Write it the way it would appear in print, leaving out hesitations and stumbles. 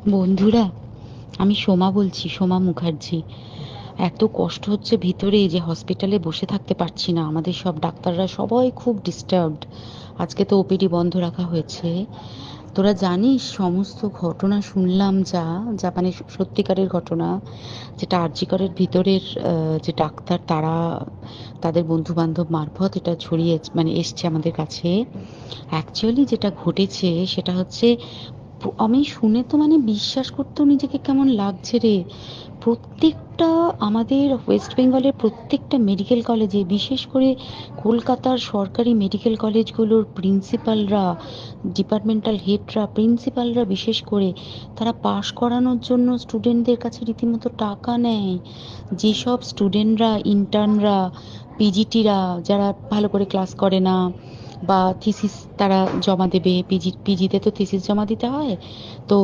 বন্ধুরা, আমি সোমা বলছি, সোমা মুখার্জি। এত কষ্ট হচ্ছে ভিতরে যে হসপিটালে বসে থাকতে পারছি না। আমাদের সব ডাক্তাররা সবাই খুব ডিস্টার্বড। আজকে তো ওপিডি বন্ধ রাখা হয়েছে। তোরা জানিস সমস্ত ঘটনা শুনলাম, যা যা মানে সত্যিকারের ঘটনা, যেটা আরজি করের ভিতরের যে ডাক্তার তারা তাদের বন্ধু বান্ধব মারফত এটা ছড়িয়ে মানে এসছে আমাদের কাছে। অ্যাকচুয়ালি যেটা ঘটেছে সেটা হচ্ছে, আমি শুনে তো মানে বিশ্বাস করতেও নিজেকে কেমন লাগছে রে। প্রত্যেকটা আমাদের ওয়েস্ট বেঙ্গলের প্রত্যেকটা মেডিকেল কলেজে, বিশেষ করে কলকাতার সরকারি মেডিকেল কলেজগুলোর প্রিন্সিপালরা, ডিপার্টমেন্টাল হেডরা, প্রিন্সিপালরা বিশেষ করে, তারা পাশ করানোর জন্য স্টুডেন্টদের কাছে রীতিমতো টাকা নেয়। যেসব স্টুডেন্টরা, ইন্টার্নরা, পিজিটিরা যারা ভালো করে ক্লাস করে না বা থিসিস তারা জমা দেবে, পিজিতে তো থিসিস জমা দিতে হয়, তো